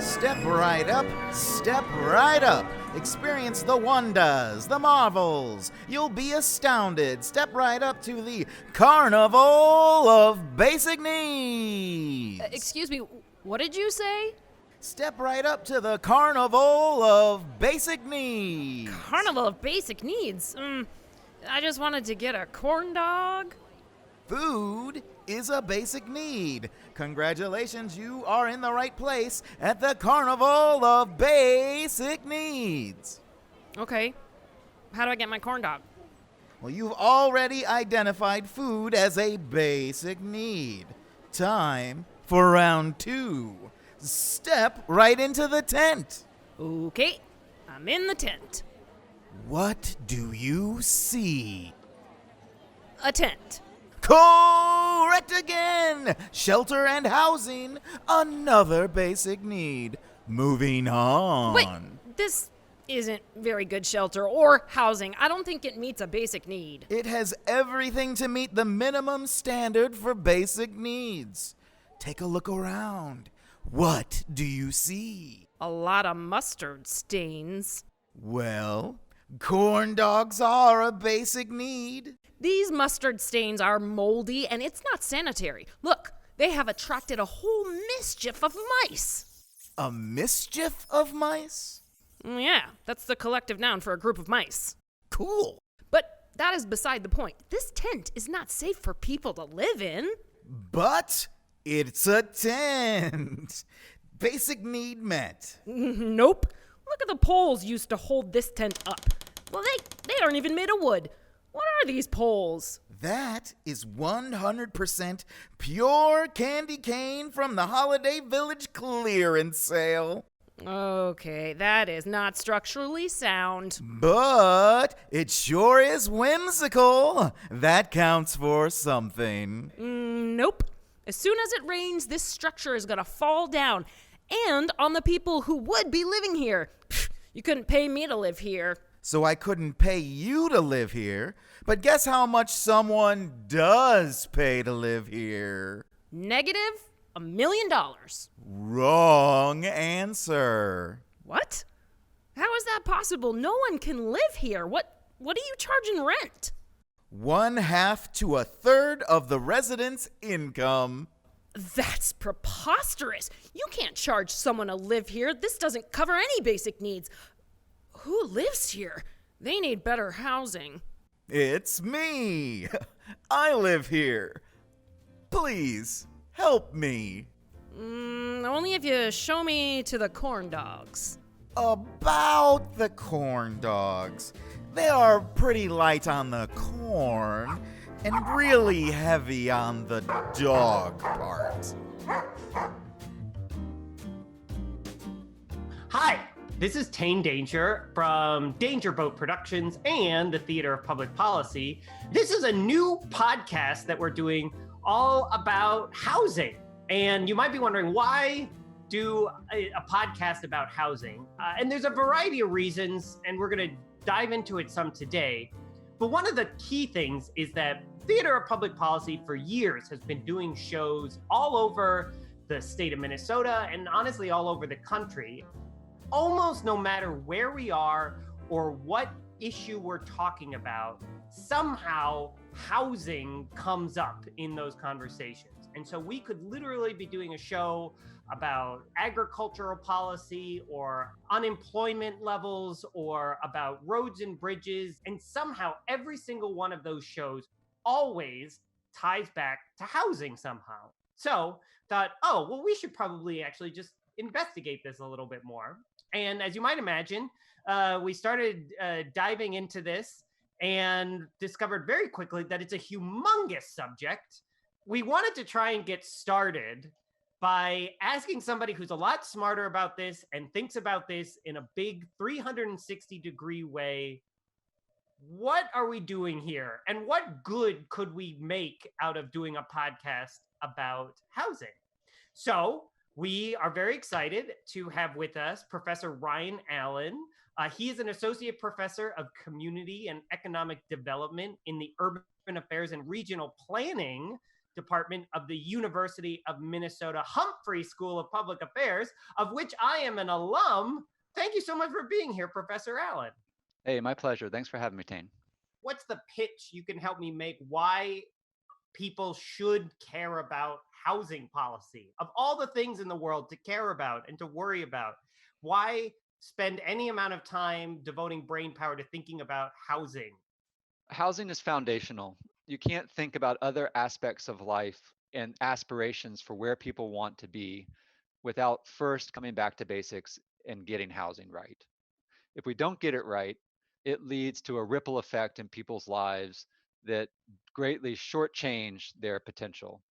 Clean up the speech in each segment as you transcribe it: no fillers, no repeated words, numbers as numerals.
Step right up, step right up. Experience the wonders, the marvels. You'll be astounded. Step right up to the Carnival of Basic Needs. Excuse me, what did you say? Step right up to the Carnival of Basic Needs. Carnival of Basic Needs? I just wanted to get a corn dog. Food is a basic need. Congratulations, you are in the right place at the Carnival of Basic Needs. Okay, how do I get my corn dog? Well, you've already identified food as a basic need. Time for round 2. Step right into the tent. Okay, I'm in the tent. What do you see? A tent. Correct again! Shelter and housing, another basic need. Moving on. Wait, this isn't very good shelter or housing. I don't think it meets a basic need. It has everything to meet the minimum standard for basic needs. Take a look around. What do you see? A lot of mustard stains. Well, corn dogs are a basic need. These mustard stains are moldy and it's not sanitary. Look, they have attracted a whole mischief of mice. A mischief of mice? Yeah, that's the collective noun for a group of mice. Cool. But that is beside the point. This tent is not safe for people to live in. But it's a tent. Basic need met. Nope. Look at the poles used to hold this tent up. Well, they aren't even made of wood. What are these poles? That is 100% pure candy cane from the Holiday Village clearance sale. Okay, that is not structurally sound. But it sure is whimsical. That counts for something. Nope. As soon as it rains, this structure is gonna fall down. And on the people who would be living here. You couldn't pay me to live here. So I couldn't pay you to live here. But guess how much someone does pay to live here? Negative $1 million. Wrong answer. What? How is that possible? No one can live here. What are you charging rent? 1/2 to 1/3 of the residents' income. That's preposterous. You can't charge someone to live here. This doesn't cover any basic needs. Who lives here? They need better housing. It's me. I live here. Please, help me. Only if you show me to the corn dogs. About the corn dogs. They are pretty light on the corn and really heavy on the dog part. Hi, this is Tane Danger from Danger Boat Productions and the Theater of Public Policy. This is a new podcast that we're doing all about housing. And you might be wondering, why do a podcast about housing? And there's a variety of reasons, and we're going to dive into it some today. But one of the key things is that Theater of Public Policy for years has been doing shows all over the state of Minnesota and honestly all over the country. Almost no matter where we are or what issue we're talking about, somehow housing comes up in those conversations. And so we could literally be doing a show about agricultural policy or unemployment levels or about roads and bridges. And somehow every single one of those shows always ties back to housing somehow. So thought, we should probably actually just investigate this a little bit more. And as you might imagine, we started diving into this and discovered very quickly that it's a humongous subject. We wanted to try and get started by asking somebody who's a lot smarter about this and thinks about this in a big 360-degree way. What are we doing here? And what good could we make out of doing a podcast about housing? So we are very excited to have with us Professor Ryan Allen. He is an associate professor of community and economic development in the urban affairs and regional planning Department of the University of Minnesota Humphrey School of Public Affairs, of which I am an alum. Thank you so much for being here, Professor Allen. Hey, my pleasure. Thanks for having me, Tane. What's the pitch you can help me make why people should care about housing policy? Of all the things in the world to care about and to worry about, why spend any amount of time devoting brain power to thinking about housing? Housing is foundational. You can't think about other aspects of life and aspirations for where people want to be without first coming back to basics and getting housing right. If we don't get it right, it leads to a ripple effect in people's lives that greatly shortchange their potential.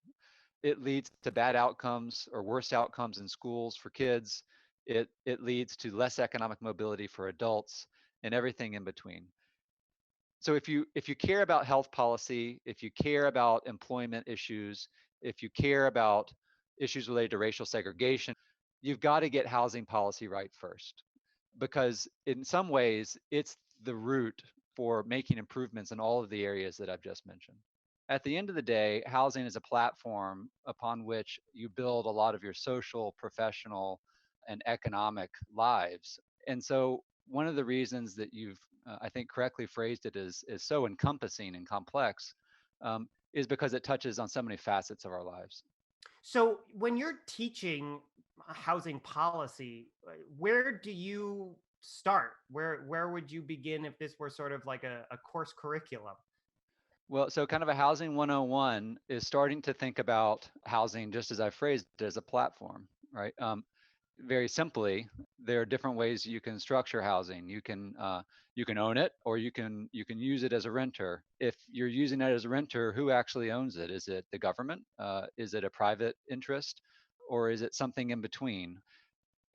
It leads to bad outcomes or worse outcomes in schools for kids. It leads to less economic mobility for adults and everything in between. So if you care about health policy, if you care about employment issues, if you care about issues related to racial segregation, you've got to get housing policy right first, because in some ways it's the root for making improvements in all of the areas that I've just mentioned. At the end of the day, housing is a platform upon which you build a lot of your social, professional, and economic lives. And so one of the reasons that you've, I think, correctly phrased it is so encompassing and complex, is because it touches on so many facets of our lives. So when you're teaching housing policy, where do you start? Where would you begin if this were sort of like a course curriculum? Well, so kind of a housing 101 is starting to think about housing just as I phrased it, as a platform, right? Very simply, there are different ways you can structure housing. You can own it, or you can use it as a renter. If you're using it as a renter, who actually owns it? Is it the government? Is it a private interest, or is it something in between?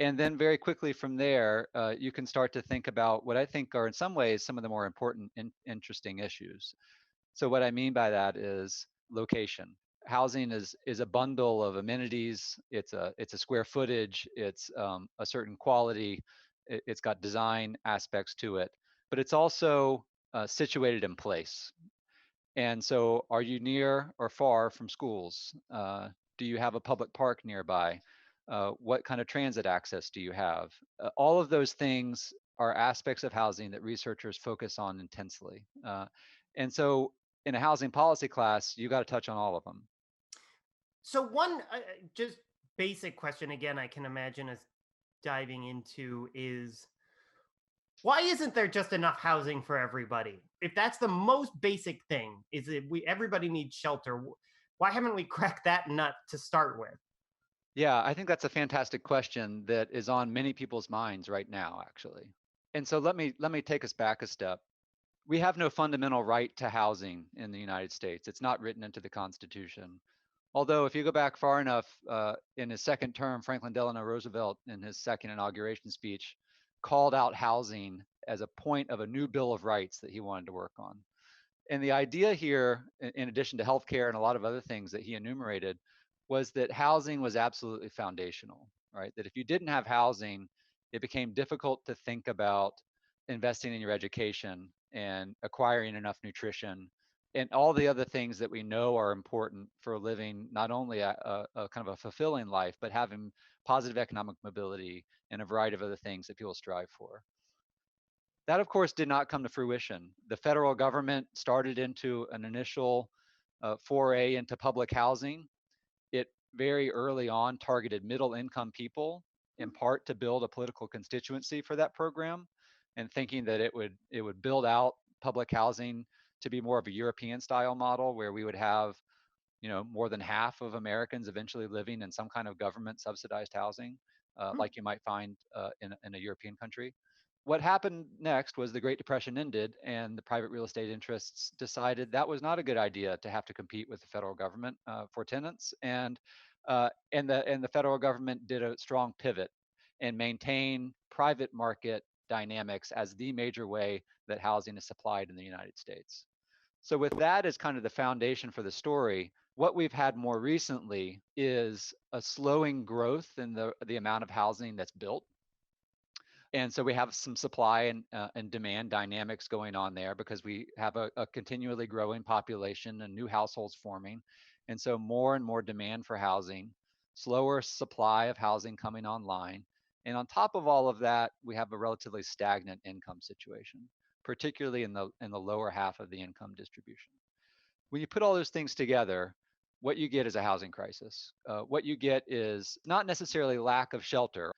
And then very quickly from there, you can start to think about what I think are in some ways some of the more important and interesting issues. So what I mean by that is location. Housing is a bundle of amenities. It's a square footage. It's a certain quality. It's got design aspects to it, but it's also situated in place. And so, are you near or far from schools? Do you have a public park nearby? What kind of transit access do you have? All of those things are aspects of housing that researchers focus on intensely. And so, in a housing policy class, you got to touch on all of them. So one just basic question again, I can imagine us diving into is, why isn't there just enough housing for everybody? If that's the most basic thing, is that everybody needs shelter, why haven't we cracked that nut to start with? Yeah, I think that's a fantastic question that is on many people's minds right now, actually. And so let me take us back a step. We have no fundamental right to housing in the United States. It's not written into the Constitution. Although, if you go back far enough, in his second term, Franklin Delano Roosevelt, in his second inauguration speech, called out housing as a point of a new Bill of Rights that he wanted to work on. And the idea here, in addition to healthcare and a lot of other things that he enumerated, was that housing was absolutely foundational, right? That if you didn't have housing, it became difficult to think about investing in your education and acquiring enough nutrition and all the other things that we know are important for living not only a kind of a fulfilling life, but having positive economic mobility and a variety of other things that people strive for. That, of course, did not come to fruition. The federal government started into an initial foray into public housing. It very early on targeted middle income people, in part to build a political constituency for that program, and thinking that it would build out public housing to be more of a European style model where we would have, more than half of Americans eventually living in some kind of government subsidized housing, like you might find in a European country. What happened next was the Great Depression ended, and the private real estate interests decided that was not a good idea to have to compete with the federal government for tenants, and the federal government did a strong pivot and maintain private market dynamics as the major way that housing is supplied in the United States. So with that as kind of the foundation for the story, what we've had more recently is a slowing growth in the amount of housing that's built. And so we have some supply and demand dynamics going on there because we have a continually growing population and new households forming. And so more and more demand for housing, slower supply of housing coming online. And on top of all of that, we have a relatively stagnant income situation, particularly in the lower half of the income distribution. When you put all those things together, what you get is a housing crisis. What you get is not necessarily lack of shelter,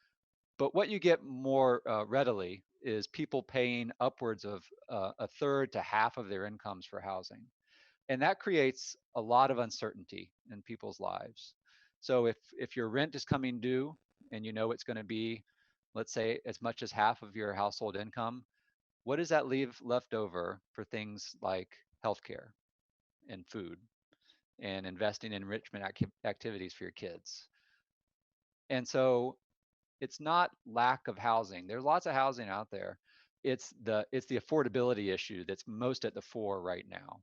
but what you get more readily is people paying upwards of a third to half of their incomes for housing. And that creates a lot of uncertainty in people's lives. So if your rent is coming due and you know it's going to be, let's say, as much as half of your household income, what does that leave left over for things like healthcare and food and investing in enrichment activities for your kids? And so it's not lack of housing. There's lots of housing out there. It's the affordability issue that's most at the fore right now.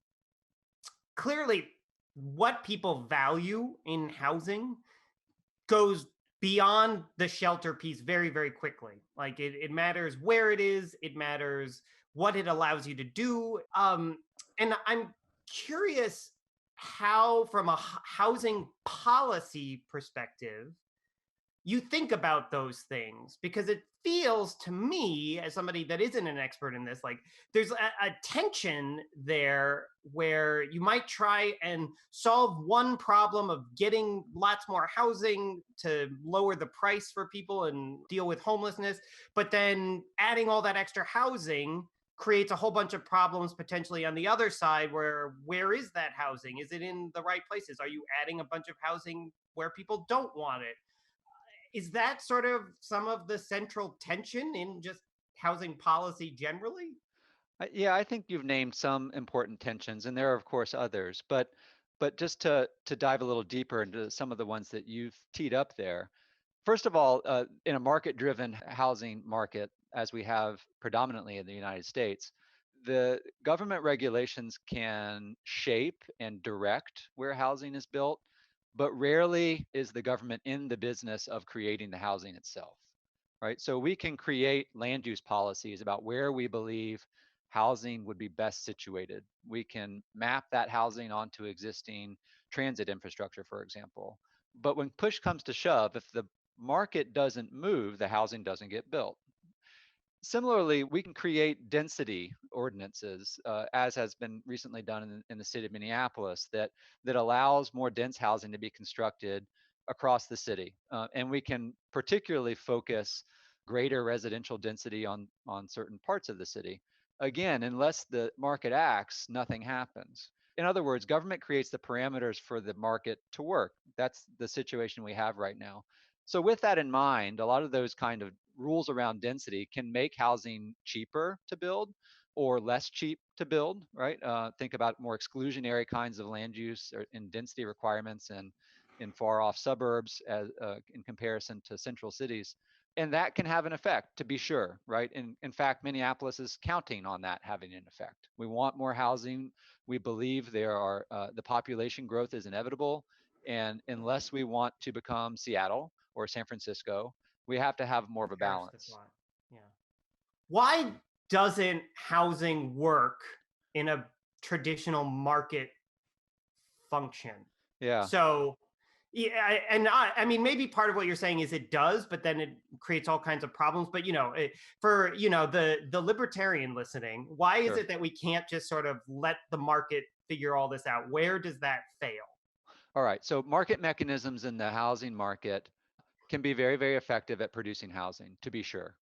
Clearly, what people value in housing goes beyond the shelter piece very, very quickly. Like it matters where it is, it matters what it allows you to do. And I'm curious how, from a housing policy perspective, you think about those things, because it feels to me, as somebody that isn't an expert in this, like there's a tension there where you might try and solve one problem of getting lots more housing to lower the price for people and deal with homelessness, but then adding all that extra housing creates a whole bunch of problems potentially on the other side, where is that housing? Is it in the right places? Are you adding a bunch of housing where people don't want it? Is that sort of some of the central tension in just housing policy generally? Yeah, I think you've named some important tensions, and there are of course others. But just to dive a little deeper into some of the ones that you've teed up there. First of all, in a market-driven housing market, as we have predominantly in the United States, the government regulations can shape and direct where housing is built, but rarely is the government in the business of creating the housing itself, right? So we can create land use policies about where we believe housing would be best situated. We can map that housing onto existing transit infrastructure, for example. But when push comes to shove, if the market doesn't move, the housing doesn't get built. Similarly, we can create density ordinances, as has been recently done in the city of Minneapolis, that allows more dense housing to be constructed across the city. And we can particularly focus greater residential density on certain parts of the city. Again, unless the market acts, nothing happens. In other words, government creates the parameters for the market to work. That's the situation we have right now. So with that in mind, a lot of those kind of rules around density can make housing cheaper to build or less cheap to build, right? Think about more exclusionary kinds of land use or in density requirements and in far off suburbs as in comparison to central cities. And that can have an effect, to be sure, right? In fact, Minneapolis is counting on that having an effect. We want more housing. We believe the population growth is inevitable. And unless we want to become Seattle or San Francisco, we have to have more of a balance. Yeah. Why doesn't housing work in a traditional market function? Yeah. So, yeah, I mean, maybe part of what you're saying is it does, but then it creates all kinds of problems. But for the libertarian listening, why is Sure. it that we can't just sort of let the market figure all this out? Where does that fail? All right. So market mechanisms in the housing market can be very, very effective at producing housing, to be sure.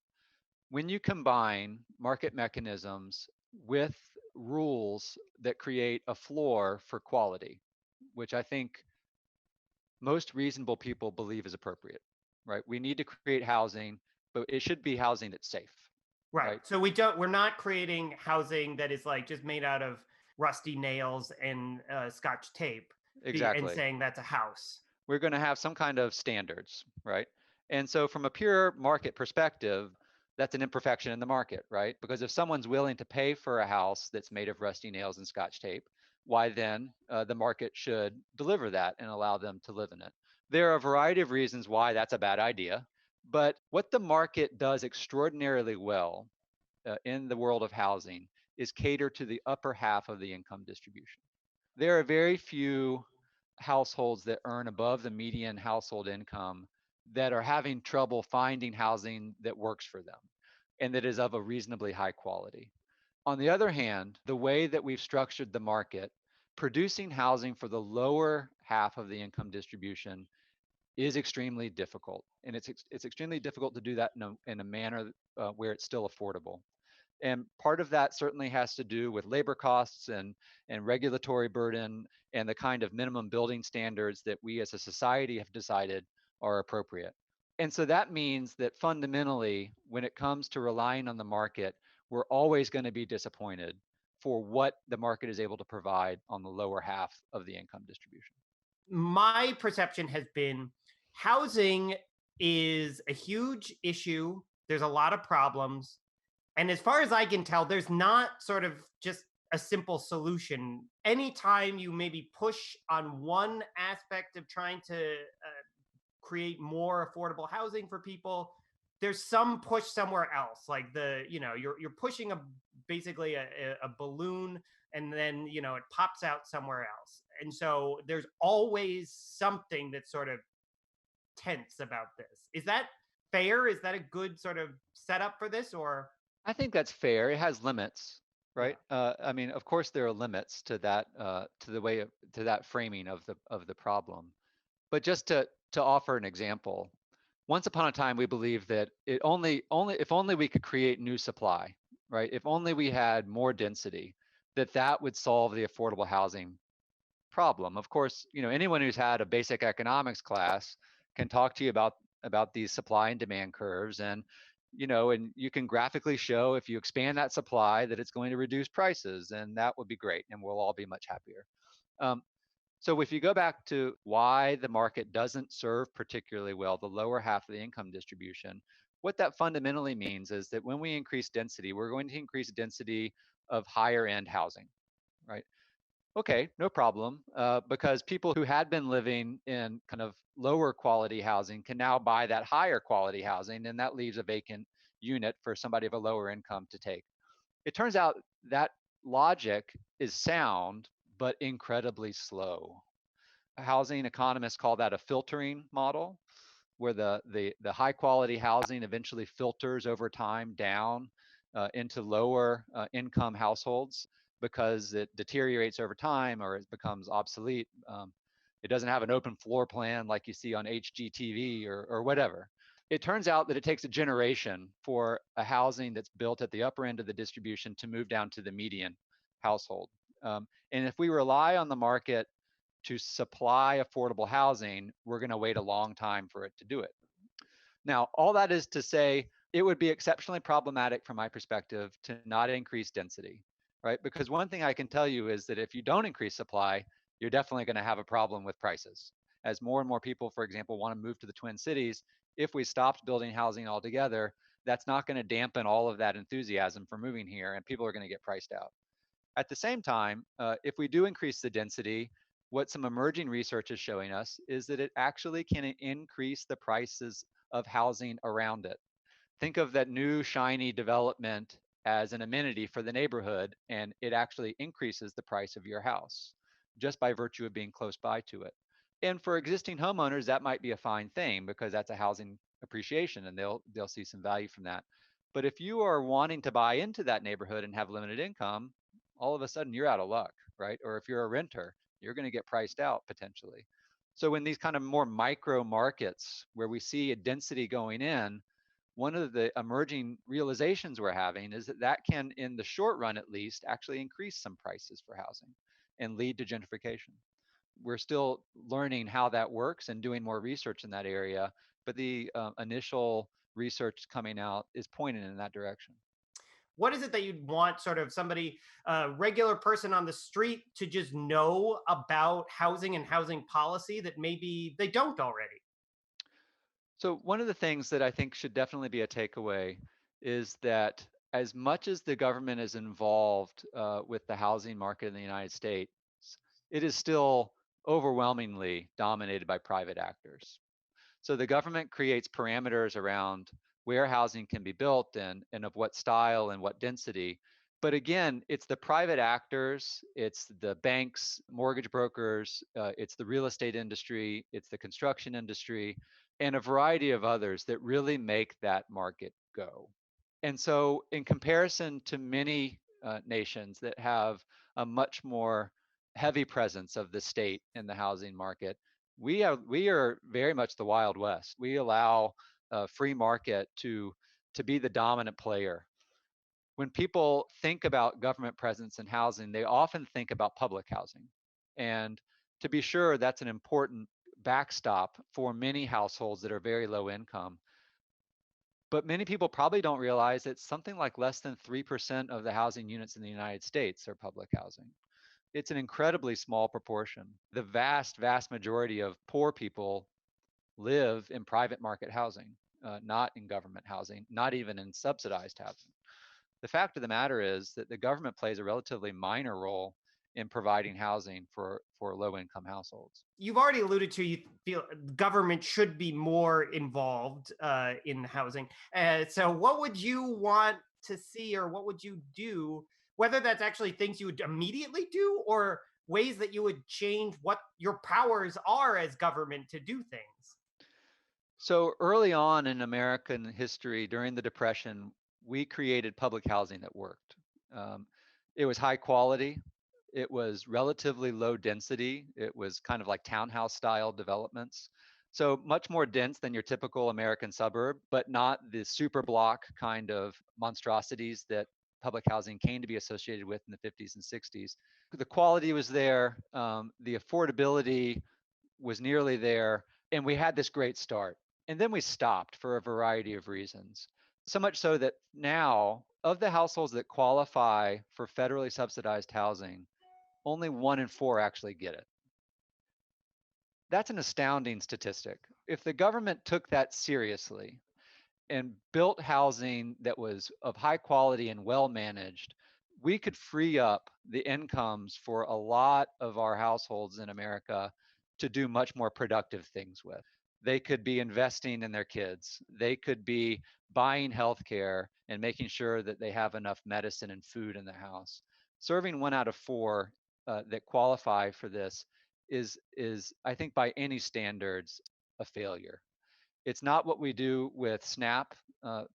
When you combine market mechanisms with rules that create a floor for quality, which I think most reasonable people believe is appropriate, right? We need to create housing, but it should be housing that's safe. Right. So we're not creating housing that is like just made out of rusty nails and scotch tape and Exactly. saying that's a house. We're going to have some kind of standards, right? And so from a pure market perspective, that's an imperfection in the market, right? Because if someone's willing to pay for a house that's made of rusty nails and scotch tape, why then the market should deliver that and allow them to live in it. There are a variety of reasons why that's a bad idea, but what the market does extraordinarily well in the world of housing is cater to the upper half of the income distribution. There are very few households that earn above the median household income that are having trouble finding housing that works for them and that is of a reasonably high quality. On the other hand, the way that we've structured the market, producing housing for the lower half of the income distribution is extremely difficult. And it's extremely difficult to do that in a manner where it's still affordable. And part of that certainly has to do with labor costs and regulatory burden and the kind of minimum building standards that we as a society have decided are appropriate. And so that means that fundamentally, when it comes to relying on the market, we're always going to be disappointed for what the market is able to provide on the lower half of the income distribution. My perception has been housing is a huge issue. There's a lot of problems. And as far as I can tell, there's not sort of just a simple solution. Anytime you maybe push on one aspect of trying to create more affordable housing for people, there's some push somewhere else. Like you're pushing basically a balloon, and then it pops out somewhere else. And so there's always something that's sort of tense about this. Is that fair? Is that a good sort of setup for this, or? I think that's fair. It has limits, right? I mean, of course, there are limits to that, to that framing of the problem. But just to offer an example, once upon a time we believed that if only we could create new supply, right? If only we had more density, that would solve the affordable housing problem. Of course, anyone who's had a basic economics class can talk to you about these supply and demand curves, and and you can graphically show if you expand that supply that it's going to reduce prices, and that would be great, and we'll all be much happier. So if you go back to why the market doesn't serve particularly well the lower half of the income distribution, what that fundamentally means is that when we increase density, we're going to increase density of higher end housing, right? Okay, no problem, because people who had been living in kind of lower quality housing can now buy that higher quality housing, and that leaves a vacant unit for somebody of a lower income to take. It turns out that logic is sound, but incredibly slow. Housing economists call that a filtering model, where the high quality housing eventually filters over time down into lower income households because it deteriorates over time or it becomes obsolete. It doesn't have an open floor plan like you see on HGTV or whatever. It turns out that it takes a generation for a housing that's built at the upper end of the distribution to move down to the median household. And if we rely on the market to supply affordable housing, we're going to wait a long time for it to do it. Now, all that is to say, it would be exceptionally problematic from my perspective to not increase density, right? Because one thing I can tell you is that if you don't increase supply, you're definitely going to have a problem with prices. As more and more people, for example, want to move to the Twin Cities, if we stopped building housing altogether, that's not going to dampen all of that enthusiasm for moving here, and people are going to get priced out. At the same time, if we do increase the density, what some emerging research is showing us is that it actually can increase the prices of housing around it. Think of that new shiny development as an amenity for the neighborhood, and it actually increases the price of your house just by virtue of being close by to it. And for existing homeowners, that might be a fine thing because that's a housing appreciation and they'll see some value from that. But if you are wanting to buy into that neighborhood and have limited income, all of a sudden you're out of luck, right? Or if you're a renter, you're going to get priced out potentially. So in these kind of more micro markets where we see a density going in, one of the emerging realizations we're having is that can, in the short run at least, actually increase some prices for housing and lead to gentrification. We're still learning how that works and doing more research in that area, but the initial research coming out is pointing in that direction. What is it that you'd want sort of somebody, a regular person on the street, to just know about housing and housing policy that maybe they don't already? So one of the things that I think should definitely be a takeaway is that as much as the government is involved with the housing market in the United States, it is still overwhelmingly dominated by private actors. So the government creates parameters around where housing can be built and of what style and what density. But again, it's the private actors, it's the banks, mortgage brokers, it's the real estate industry, it's the construction industry, and a variety of others that really make that market go. And so, in comparison to many nations that have a much more heavy presence of the state in the housing market, we are very much the Wild West. We allow a free market to be the dominant player. When people think about government presence in housing, they often think about public housing. And to be sure, that's an important backstop for many households that are very low income. But many people probably don't realize that something like less than 3% of the housing units in the United States are public housing. It's an incredibly small proportion. The vast, vast majority of poor people live in private market housing, not in government housing, not even in subsidized housing. The fact of the matter is that the government plays a relatively minor role in providing housing for low income households. You've already alluded to you feel government should be more involved in housing. So what would you want to see, or what would you do, whether that's actually things you would immediately do or ways that you would change what your powers are as government to do things? So early on in American history, during the Depression, we created public housing that worked. Um, it was high quality. It was relatively low density. It was kind of like townhouse style developments. So much more dense than your typical American suburb, but not the super block kind of monstrosities that public housing came to be associated with in the 50s and 60s. The quality was there. The affordability was nearly there. And we had this great start. And then we stopped for a variety of reasons. So much so that now, of the households that qualify for federally subsidized housing, only 1 in 4 actually get it. That's an astounding statistic. If the government took that seriously and built housing that was of high quality and well managed, we could free up the incomes for a lot of our households in America to do much more productive things with. They could be investing in their kids. They could be buying healthcare and making sure that they have enough medicine and food in the house. Serving 1 out of 4 that qualify for this is I think by any standards a failure. It's not what we do with SNAP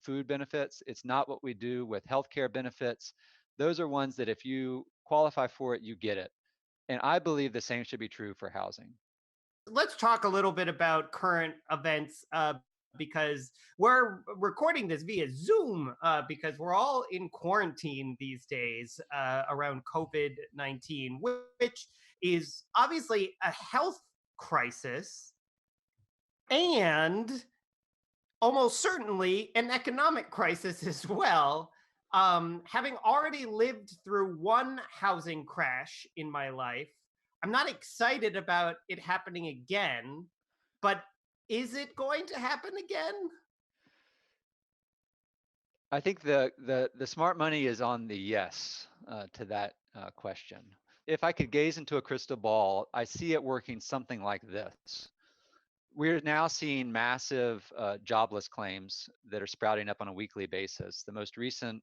food benefits. It's not what we do with healthcare benefits. Those are ones that if you qualify for it, you get it. And I believe the same should be true for housing. Let's talk a little bit about current events, because we're recording this via Zoom, because we're all in quarantine these days around COVID-19, which is obviously a health crisis and almost certainly an economic crisis as well. Having already lived through one housing crash in my life, I'm not excited about it happening again, but is it going to happen again? I think the smart money is on the yes to that question. If I could gaze into a crystal ball, I see it working something like this. We're now seeing massive jobless claims that are sprouting up on a weekly basis. The most recent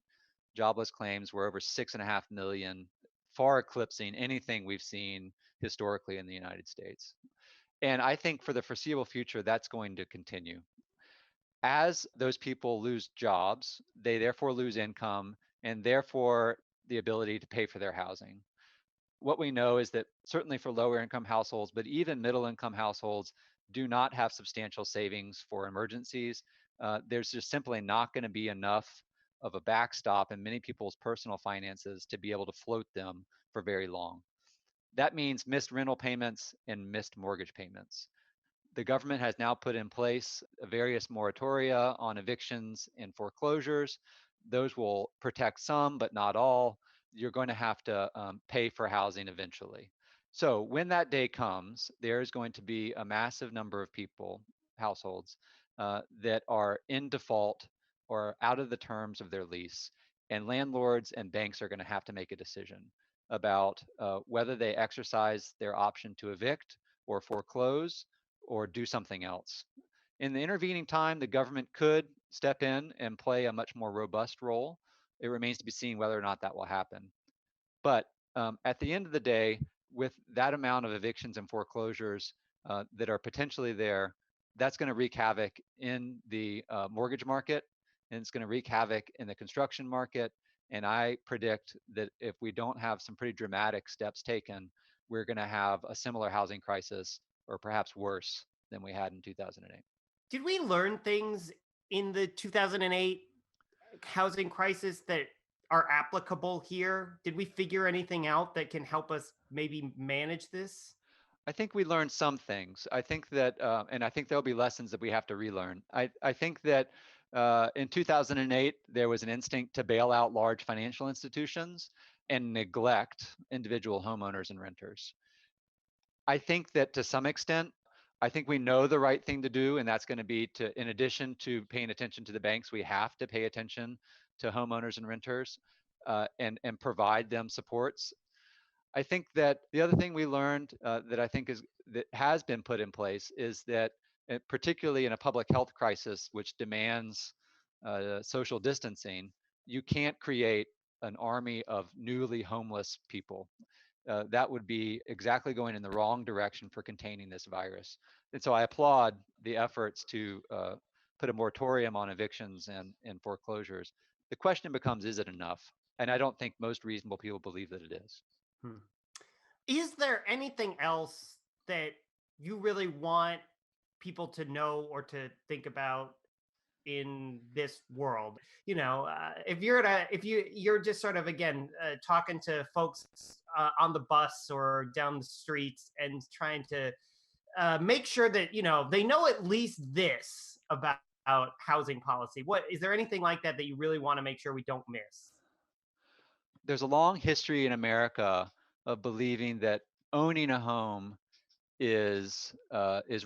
jobless claims were over 6.5 million, far eclipsing anything we've seen historically in the United States. And I think for the foreseeable future, that's going to continue. As those people lose jobs, they therefore lose income and therefore the ability to pay for their housing. What we know is that certainly for lower income households, but even middle income households do not have substantial savings for emergencies. There's just simply not going to be enough of a backstop in many people's personal finances to be able to float them for very long. That means missed rental payments and missed mortgage payments. The government has now put in place various moratoria on evictions and foreclosures. Those will protect some, but not all. You're going to have to pay for housing eventually. So when that day comes, there's going to be a massive number of people, households, that are in default or out of the terms of their lease. And landlords and banks are going to have to make a decision about whether they exercise their option to evict or foreclose or do something else. In the intervening time, the government could step in and play a much more robust role It remains to be seen whether or not that will happen. But at the end of the day, with that amount of evictions and foreclosures that are potentially there, that's going to wreak havoc in the mortgage market, and it's going to wreak havoc in the construction market. And I predict that if we don't have some pretty dramatic steps taken, we're going to have a similar housing crisis, or perhaps worse than we had in 2008. Did we learn things in the 2008 housing crisis that are applicable here? Did we figure anything out that can help us maybe manage this? I think we learned some things. I think that, and I think there'll be lessons that we have to relearn. I think that in 2008, there was an instinct to bail out large financial institutions and neglect individual homeowners and renters. I think that to some extent, I think we know the right thing to do, and that's going to be to, in addition to paying attention to the banks, we have to pay attention to homeowners and renters and provide them supports. I think that the other thing we learned that I think that has been put in place is that, particularly in a public health crisis, which demands social distancing, you can't create an army of newly homeless people. That would be exactly going in the wrong direction for containing this virus. And so I applaud the efforts to put a moratorium on evictions and foreclosures. The question becomes, is it enough? And I don't think most reasonable people believe that it is. Is there anything else that you really want people to know or to think about in this world? You know, if you're just sort of, again, talking to folks on the bus or down the streets and trying to make sure that, you know, they know at least this about housing policy. What is there anything like that you really want to make sure we don't miss? There's a long history in America of believing that owning a home is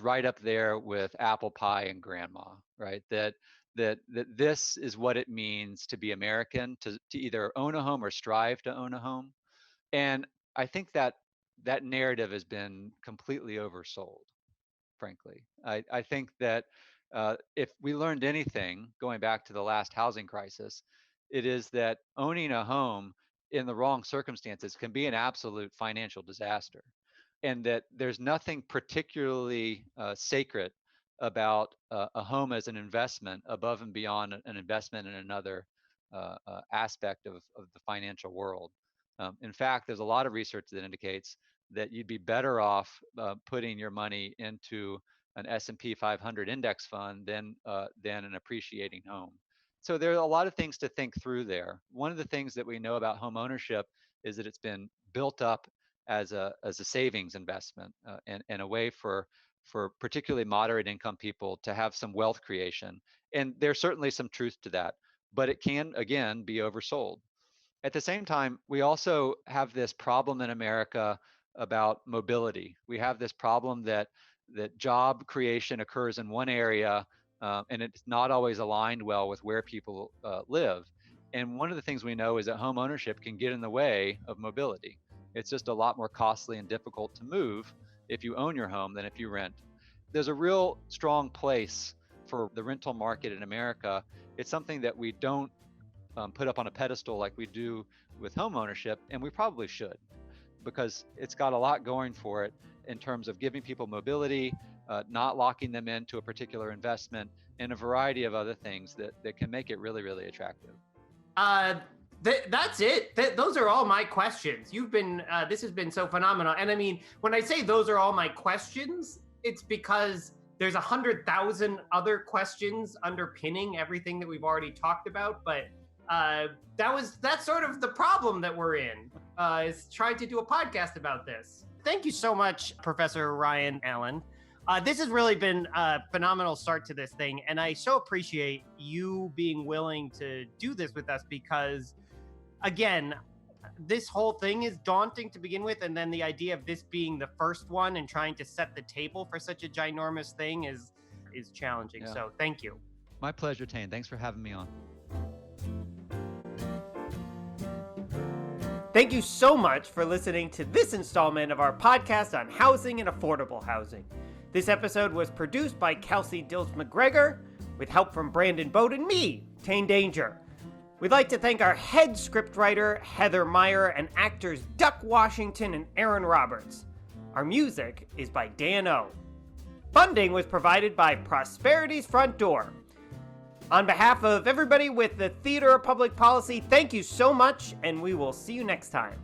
right up there with apple pie and grandma, right? That this is what it means to be American, to either own a home or strive to own a home. And I think that narrative has been completely oversold, frankly. I think that if we learned anything going back to the last housing crisis, it is that owning a home in the wrong circumstances can be an absolute financial disaster, and that there's nothing particularly sacred about a home as an investment above and beyond an investment in another aspect of the financial world. In fact, there's a lot of research that indicates that you'd be better off putting your money into an S&P 500 index fund than an appreciating home. So there are a lot of things to think through there. One of the things that we know about home ownership is that it's been built up as a savings investment and a way for particularly moderate income people to have some wealth creation. And there's certainly some truth to that, but it can, again, be oversold. At the same time, we also have this problem in America about mobility. We have this problem that job creation occurs in one area and it's not always aligned well with where people live. And one of the things we know is that home ownership can get in the way of mobility. It's just a lot more costly and difficult to move if you own your home than if you rent. There's a real strong place for the rental market in America. It's something that we don't put up on a pedestal like we do with home ownership, and we probably should, because it's got a lot going for it in terms of giving people mobility, not locking them into a particular investment, and a variety of other things that can make it really, really attractive. That's it. Those are all my questions. This has been so phenomenal. And I mean, when I say those are all my questions, it's because there's 100,000 other questions underpinning everything that we've already talked about. But that's sort of the problem that we're in, is trying to do a podcast about this. Thank you so much, Professor Ryan Allen. This has really been a phenomenal start to this thing, and I so appreciate you being willing to do this with us because, again, this whole thing is daunting to begin with, and then the idea of this being the first one and trying to set the table for such a ginormous thing is challenging. Yeah. So thank you. My pleasure, Tane. Thanks for having me on. Thank you so much for listening to this installment of our podcast on housing and affordable housing. This episode was produced by Kelsey Dilts McGregor with help from Brandon Bode and me, Tane Danger. We'd like to thank our head scriptwriter, Heather Meyer, and actors Duck Washington and Erin Roberts. Our music is by Dan O. Funding was provided by Prosperity's Front Door. On behalf of everybody with the Theater of Public Policy, thank you so much, and we will see you next time.